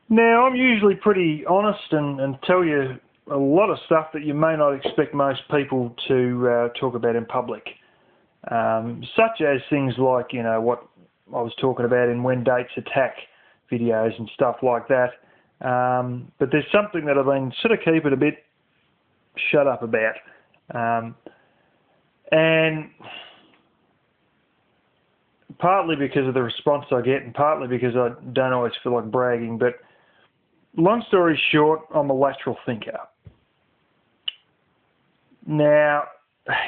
Now, I'm usually pretty honest and tell you a lot of stuff that you may not expect most people to talk about in public, such as things like, what I was talking about in When Dates Attack videos and stuff like that. But there's something that I've been sort of keeping a bit shut up about. And partly because of the response I get and partly because I don't always feel like bragging, but long story short, I'm a lateral thinker. Now,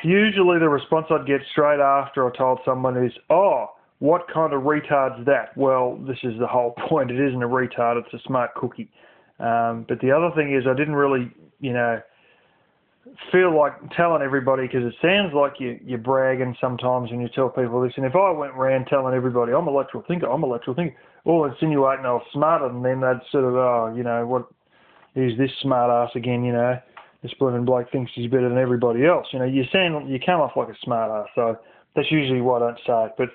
usually the response I'd get straight after I told someone is, "Oh, what kind of retard's that?" Well, this is the whole point. It isn't a retard, it's a smart cookie. But the other thing is I didn't really, feel like telling everybody, because it sounds like you're bragging sometimes when you tell people this. And if I went around telling everybody, I'm a lateral thinker, all insinuating I was smarter than them, they'd sort of, what is this smart ass again, this blooming bloke thinks he's better than everybody else. You come off like a smart ass, so that's usually why I don't say it. But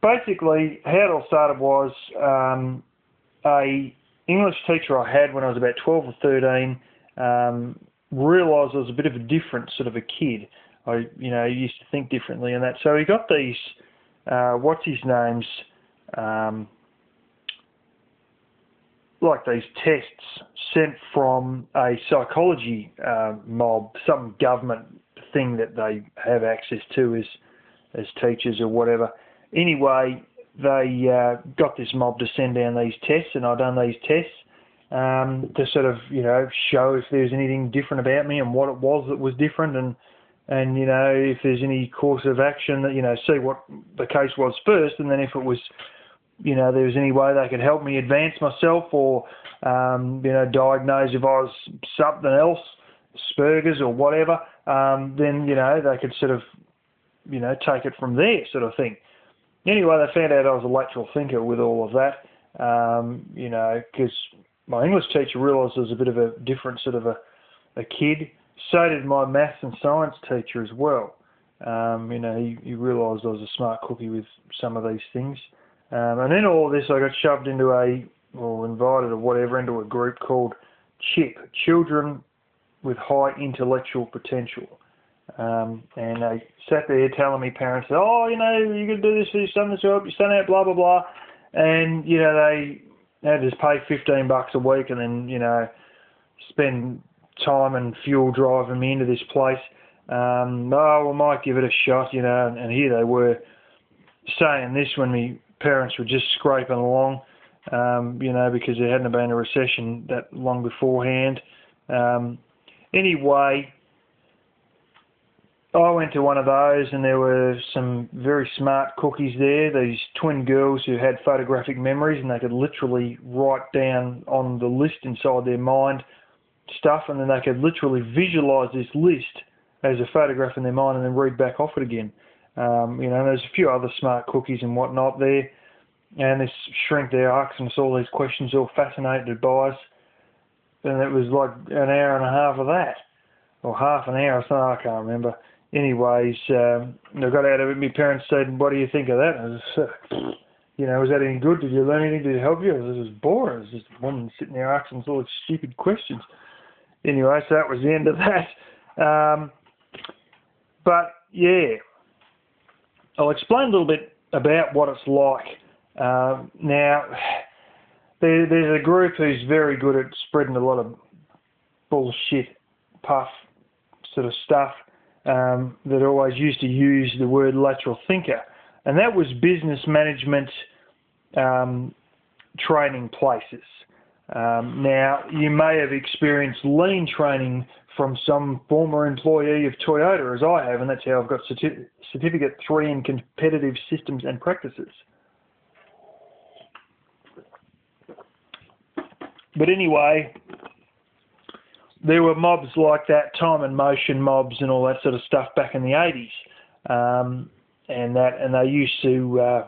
basically, how it all started was a English teacher I had when I was about 12 or 13 realised I was a bit of a different sort of a kid. I used to think differently and that. So he got these, like these tests sent from a psychology mob, some government thing that they have access to as teachers or whatever. Anyway, they got this mob to send down these tests, and I've done these tests to sort of, show if there's anything different about me and what it was that was different, and if there's any course of action that, see what the case was first, and then if it was, there was any way they could help me advance myself or, diagnose if I was something else, Asperger's or whatever, then, they could sort of, take it from there sort of thing. Anyway, they found out I was a lateral thinker with all of that, because my English teacher realised I was a bit of a different sort of a kid. So did my maths and science teacher as well. He realised I was a smart cookie with some of these things. And in all of this, I got shoved into invited or whatever, into a group called CHIP, Children with High Intellectual Potential. And they sat there telling me, parents, "Oh, you can do this for your son to help your son out, blah, blah, blah." And, they had to pay $15 a week and then, spend time and fuel driving me into this place. "Oh, we might give it a shot," and here they were saying this when my parents were just scraping along, because there hadn't been a recession that long beforehand. Anyway, I went to one of those and there were some very smart cookies there, these twin girls who had photographic memories and they could literally write down on the list inside their mind stuff, and then they could literally visualise this list as a photograph in their mind and then read back off it again. There's a few other smart cookies and whatnot there, and this shrink there asking us all these questions, all fascinated by us, and it was like an hour and a half of that, or half an hour or something, I can't remember. Anyways, I got out of it. My parents said, "What do you think of that?" And I was, was that any good? Did you learn anything? Did it help you? It was boring. It was just a woman sitting there asking us all these stupid questions. Anyway, so that was the end of that. But yeah, I'll explain a little bit about what it's like. Now, there's a group who's very good at spreading a lot of bullshit, puff sort of stuff, that always used to use the word lateral thinker, and that was business management training places. Now, you may have experienced lean training from some former employee of Toyota, as I have, and that's how I've got Certificate 3 in Competitive Systems and Practices. But anyway, there were mobs like that, time and motion mobs and all that sort of stuff back in the 80s. And they used to,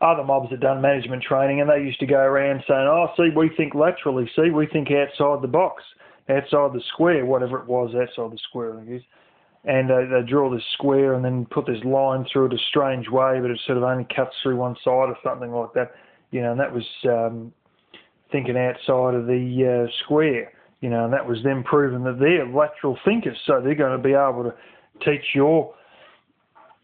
other mobs had done management training, and they used to go around saying, "Oh, see, we think laterally, see, we think outside the box, outside the square," whatever it was, outside the square, I think it is. And they draw this square and then put this line through it a strange way, but it sort of only cuts through one side or something like that. and that was thinking outside of the square, and that was them proving that they're lateral thinkers, so they're going to be able to teach your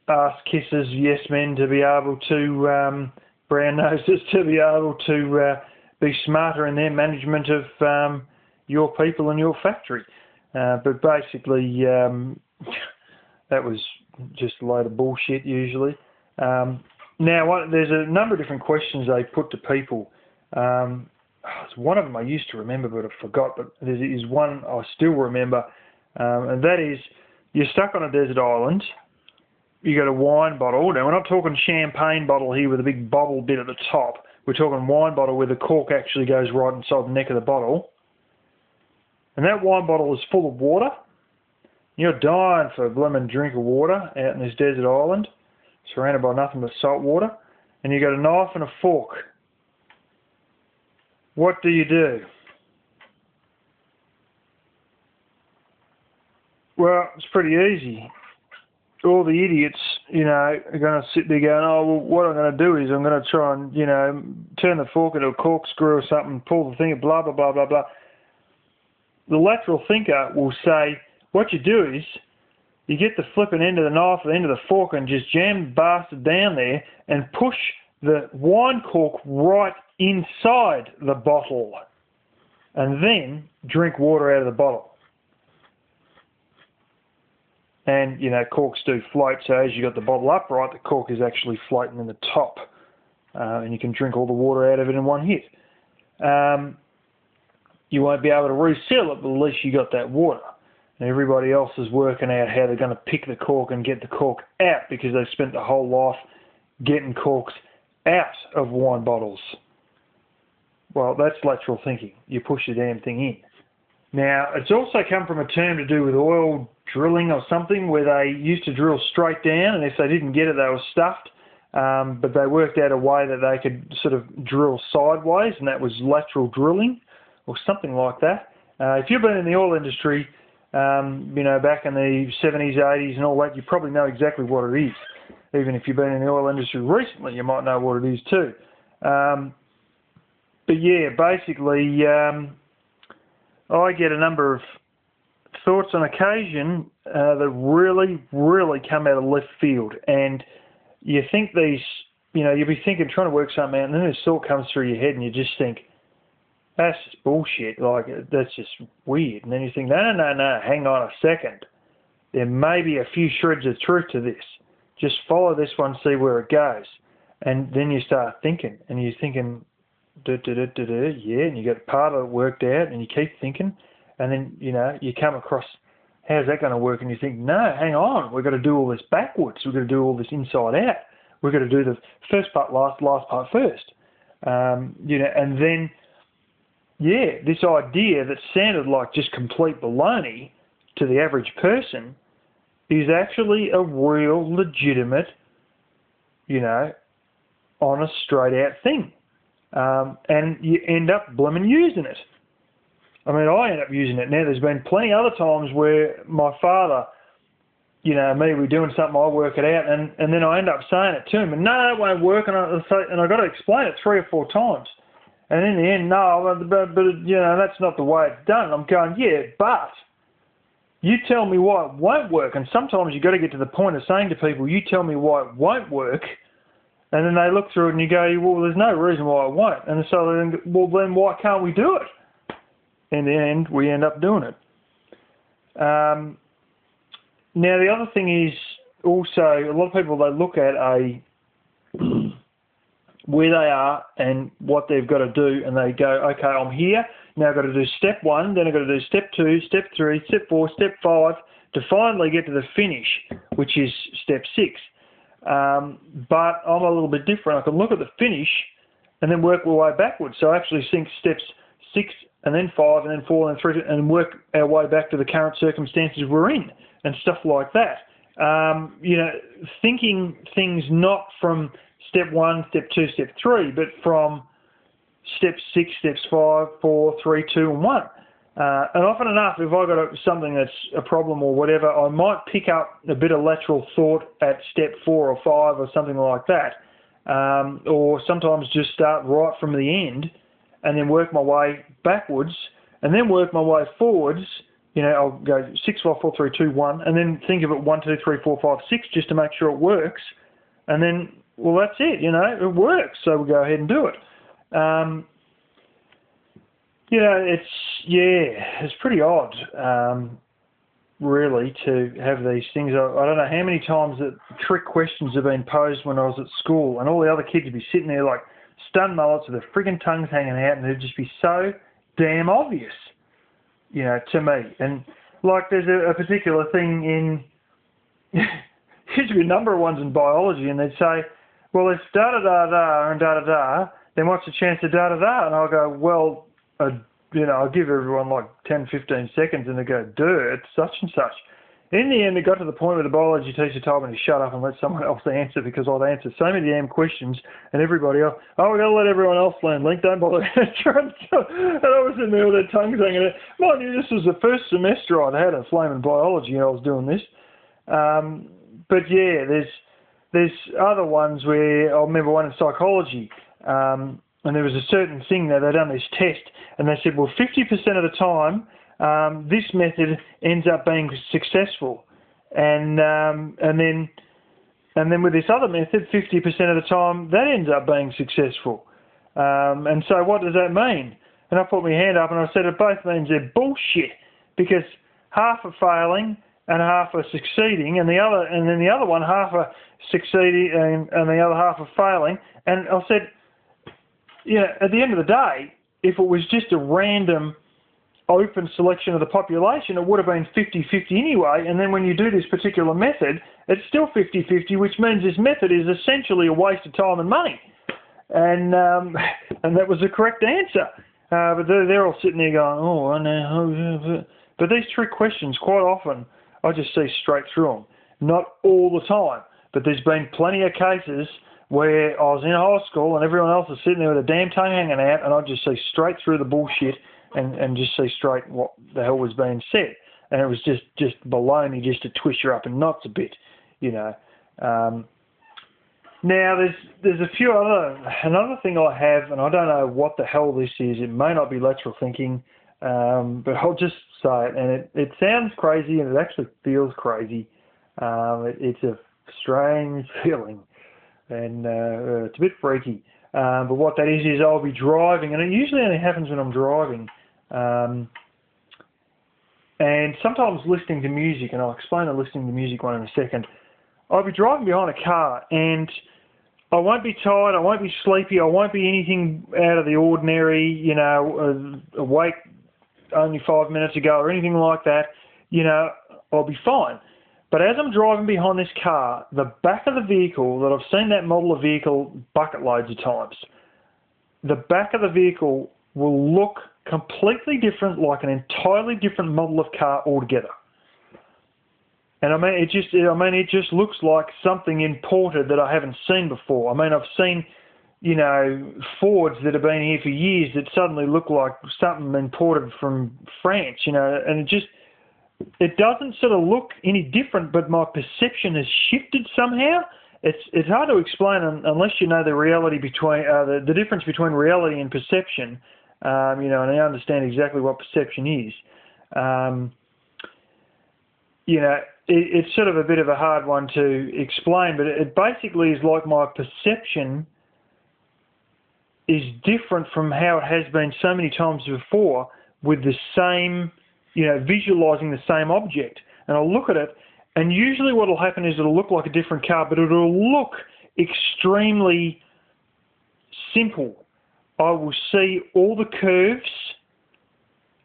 ass kissers, yes men, to be able to, brown noses, to be able to be smarter in their management of your people and your factory. But basically, that was just a load of bullshit usually. Now, there's a number of different questions they put to people. One of them I used to remember, but I forgot. But there is one I still remember, and that is, you're stuck on a desert island. You got a wine bottle. Now, we're not talking champagne bottle here with a big bubble bit at the top. We're talking wine bottle where the cork actually goes right inside the neck of the bottle. And that wine bottle is full of water. You're dying for a blooming drink of water out in this desert island, surrounded by nothing but salt water. And you got a knife and a fork. What do you do? Well, it's pretty easy. All the idiots, are going to sit there going, oh, well, what I'm going to do is I'm going to try and, turn the fork into a corkscrew or something, pull the thing, blah, blah, blah, blah, blah. The lateral thinker will say, what you do is you get the flipping end of the knife or the end of the fork and just jam the bastard down there and push the wine cork right inside the bottle and then drink water out of the bottle. And, corks do float, so as you got the bottle upright, the cork is actually floating in the top. And you can drink all the water out of it in one hit. You won't be able to reseal it, but at least you got that water. And everybody else is working out how they're going to pick the cork and get the cork out because they've spent the whole life getting corks out of wine bottles. Well, that's lateral thinking. You push the damn thing in. Now, it's also come from a term to do with oil drilling or something where they used to drill straight down, and if they didn't get it, they were stuffed. But they worked out a way that they could sort of drill sideways, and that was lateral drilling or something like that. If you've been in the oil industry, back in the 70s, 80s and all that, you probably know exactly what it is. Even if you've been in the oil industry recently, you might know what it is too. But yeah, basically, I get a number of thoughts on occasion that really, really come out of left field. And you think these, you'll be thinking, trying to work something out, and then this thought comes through your head and you just think, that's just bullshit, that's just weird. And then you think, no, hang on a second. There may be a few shreds of truth to this. Just follow this one, see where it goes. And then you start thinking, and you're thinking, yeah, and you get part of it worked out, and you keep thinking, and then, you come across, how's that going to work? And you think, no, hang on, we've got to do all this backwards. We've got to do all this inside out. We've got to do the first part last part first. And then, yeah, this idea that sounded like just complete baloney to the average person is actually a real, legitimate, honest, straight-out thing. And you end up blooming using it. I mean, I end up using it. Now, there's been plenty other times where my father, me, we're doing something, I work it out, and then I end up saying it to him, and no, that won't work, and I've got to explain it 3 or 4 times. And in the end, no, but that's not the way it's done. I'm going, yeah, but you tell me why it won't work. And sometimes you've got to get to the point of saying to people, you tell me why it won't work. And then they look through it and you go, well, there's no reason why it won't. And so then why can't we do it? In the end, we end up doing it. Now, the other thing is also, a lot of people, they look at where they are and what they've got to do, and they go, okay, I'm here, now I've got to do step 1, then I've got to do step 2, step 3, step 4, step 5, to finally get to the finish, which is step 6. But I'm a little bit different. I can look at the finish and then work my way backwards. So I actually think steps 6 and then 5 and then 4 and then 3 and work our way back to the current circumstances we're in and stuff like that. Thinking things not from step 1, step 2, step 3, but from step 6, steps 5, 4, 3, 2, and 1. And often enough, if I've got something that's a problem or whatever, I might pick up a bit of lateral thought at step 4 or 5 or something like that. or sometimes just start right from the end and then work my way backwards and then work my way forwards. I'll go 6, 5, 4, 3, 2, 1, and then think of it 1, 2, 3, 4, 5, 6 just to make sure it works. And then, well, that's it, it works. So we go ahead and do it. It's pretty odd, really, to have these things. I don't know how many times that trick questions have been posed when I was at school, and all the other kids would be sitting there like stunned mullets with their frigging tongues hanging out, and it'd just be so damn obvious, to me. And like there's a particular thing in, used to be a number of ones in biology, and they'd say, well, it's da-da-da-da and da-da-da, then what's the chance of da-da-da? And I'll go, well, I'll give everyone like 10, 15 seconds, and they go, duh, it's such and such. In the end, it got to the point where the biology teacher told me to shut up and let someone else answer, because I'd answered so many damn questions, and everybody else, we've got to let everyone else learn, Link, don't bother. And I was in there with their tongues hanging out. Mind you, this was the first semester I'd had of flaming biology, and I was doing this. But yeah, there's other ones where, I remember one in psychology, and there was a certain thing that they'd done this test, and they said, well, 50% of the time, this method ends up being successful, and then with this other method, 50% of the time, that ends up being successful. And so, what does that mean? And I put my hand up and I said, it both means they're bullshit, because half are failing and half are succeeding, and then the other one, half are succeeding and the other half are failing. And I said, at the end of the day, if it was just a random open selection of the population, it would have been 50-50 anyway. And then when you do this particular method, it's still 50-50, which means this method is essentially a waste of time and money. And that was the correct answer. But they're all sitting there going, oh, I know. But these trick questions, quite often, I just see straight through them. Not all the time, but there's been plenty of cases where I was in high school and everyone else was sitting there with a damn tongue hanging out, and I'd just see straight through the bullshit and just see straight what the hell was being said. And it was just baloney, just to twist you up in knots a bit, Now there's a few another thing I have, and I don't know what the hell this is. It may not be lateral thinking, but I'll just say it, and it sounds crazy, and it actually feels crazy. It's a strange feeling, and it's a bit freaky. But what that is I'll be driving, and it usually only happens when I'm driving, and sometimes listening to music, and I'll explain the listening to music one in a second. I'll be driving behind a car, and I won't be tired, I won't be sleepy, I won't be anything out of the ordinary, awake only 5 minutes ago or anything like that. I'll be fine. But as I'm driving behind this car, the back of the vehicle, that I've seen that model of vehicle bucket loads of times, the back of the vehicle will look completely different, like an entirely different model of car altogether. And it just looks like something imported that I haven't seen before. I've seen, Fords that have been here for years that suddenly look like something imported from France, and it doesn't sort of look any different, but my perception has shifted somehow. It's hard to explain unless you know the reality between the difference between reality and perception, and I understand exactly what perception is. It's sort of a bit of a hard one to explain, but it basically is like my perception is different from how it has been so many times before, with the same, visualizing the same object. And I'll look at it, and usually what will happen is it'll look like a different car, but it'll look extremely simple. I will see all the curves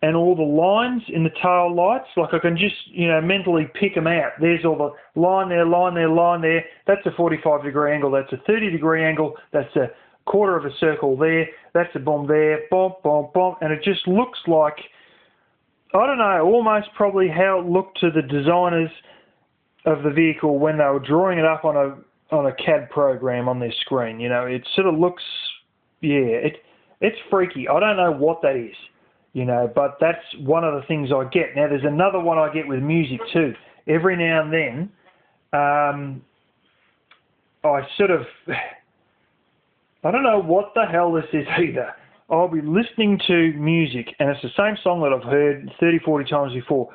and all the lines in the tail lights, like I can just, mentally pick them out. There's all the line there, line there, line there. That's a 45-degree angle. That's a 30-degree angle. That's a quarter of a circle there. That's a bomb there. Bomb, bomb, bomb. And it just looks like, I don't know, almost probably how it looked to the designers of the vehicle when they were drawing it up on a CAD program on their screen. It sort of looks, it's freaky. I don't know what that is. But that's one of the things I get. Now, there's another one I get with music too. Every now and then, I sort of, I don't know what the hell this is either. I'll be listening to music, and it's the same song that I've heard 30, 40 times before,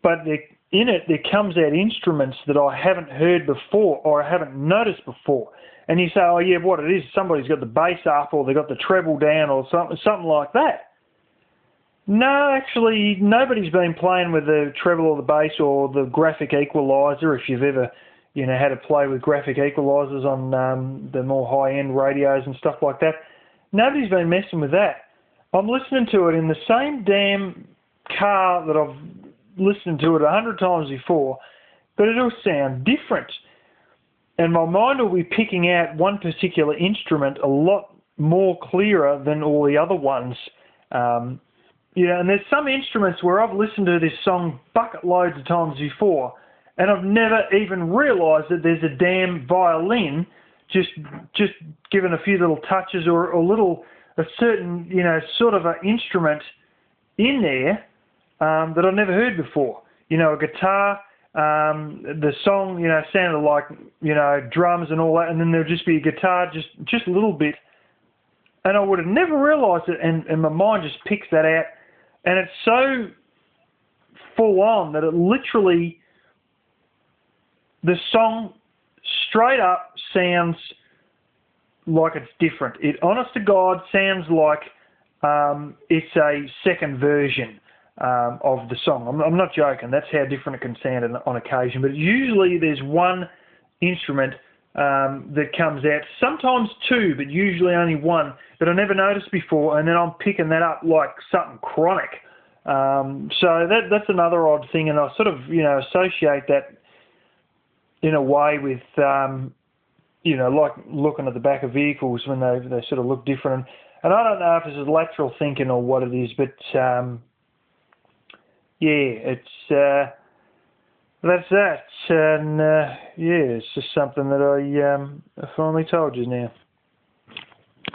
but in it there comes out instruments that I haven't heard before or I haven't noticed before. And you say, oh yeah, what it is, somebody's got the bass up or they've got the treble down or something like that. No, actually, nobody's been playing with the treble or the bass or the graphic equalizer. If you've ever, had to play with graphic equalizers on the more high-end radios and stuff like that, nobody's been messing with that. I'm listening to it in the same damn car that I've listened to it 100 times before, but it'll sound different. And my mind will be picking out one particular instrument a lot more clearer than all the other ones. And there's some instruments where I've listened to this song bucket loads of times before, and I've never even realised that there's a damn violin just given a few little touches or a certain, sort of an instrument in there that I've never heard before. A guitar. The song, sounded like, drums and all that, and then there'll just be a guitar, just a little bit. And I would have never realised it, and my mind just picks that out. And it's so full on that it literally, the song straight up sounds like it's different. It, honest to God, sounds like it's a second version of the song. I'm not joking. That's how different it can sound on occasion. But usually there's one instrument that comes out, sometimes two, but usually only one, that I never noticed before, and then I'm picking that up like something chronic. So that's another odd thing, and I sort of, associate that in a way with, like looking at the back of vehicles when they sort of look different. And I don't know if this is lateral thinking or what it is, but it's that's that, and it's just something that I finally told you now.